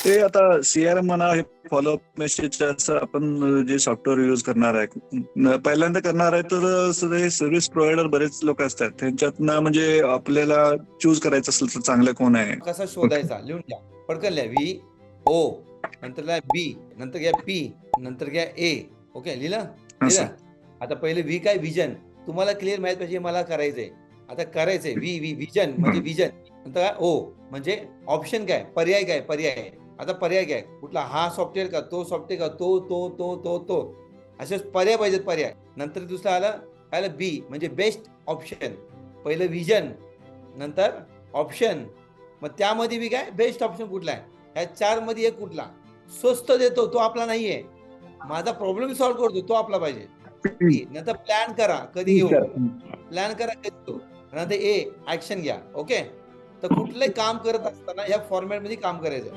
ते आता सीआरएम म्हणा, हे फॉलोअप मेसेज असं आपण जे सॉफ्टवेअर यूज करणार आहे, पहिल्यांदा करणार आहे तर हे सर्व्हिस प्रोव्हायडर बरेच लोक असतात, त्यांच्यातनं म्हणजे आपल्याला चूज करायचं असेल तर चांगलं कोण आहे. कसा ओके. शोधायचा लिहून घ्या, पटकन लिहा. व्ही ओ, नंतर लिहा बी, नंतर घ्या पी, नंतर घ्या ए. ओके, लिहिलं हा सर. लिहिलं. आता पहिले व्ही काय, विजन. तुम्हाला क्लिअर माहित पाहिजे मला करायचंय. आता करायचंय व्ही विजन म्हणजे विजन. नंतर काय ओ म्हणजे ऑप्शन, काय पर्याय, काय पर्याय. आता पर्याय काय, कुठला, हा सॉफ्टवेअर का, तो सॉफ्टवेअर का, तो तो तो तो तो असे पर्याय पाहिजेत, पर्याय. नंतर दुसरं आलं बी म्हणजे बेस्ट ऑप्शन. पहिलं विजन, नंतर ऑप्शन, मग त्यामध्ये बी काय बेस्ट ऑप्शन कुठला आहे. ह्या 4 मध्ये एक कुठला स्वस्त देतो तो आपला नाहीये. माझा प्रॉब्लेम सॉल्व्ह करतो तो आपला पाहिजे. नंतर प्लॅन करा कधी घेऊ, प्लॅन करा कधी घेऊ. नंतर ए ऍक्शन घ्या. ओके, तर कुठलंही काम करत असताना या फॉर्मॅट मध्ये काम करायचं.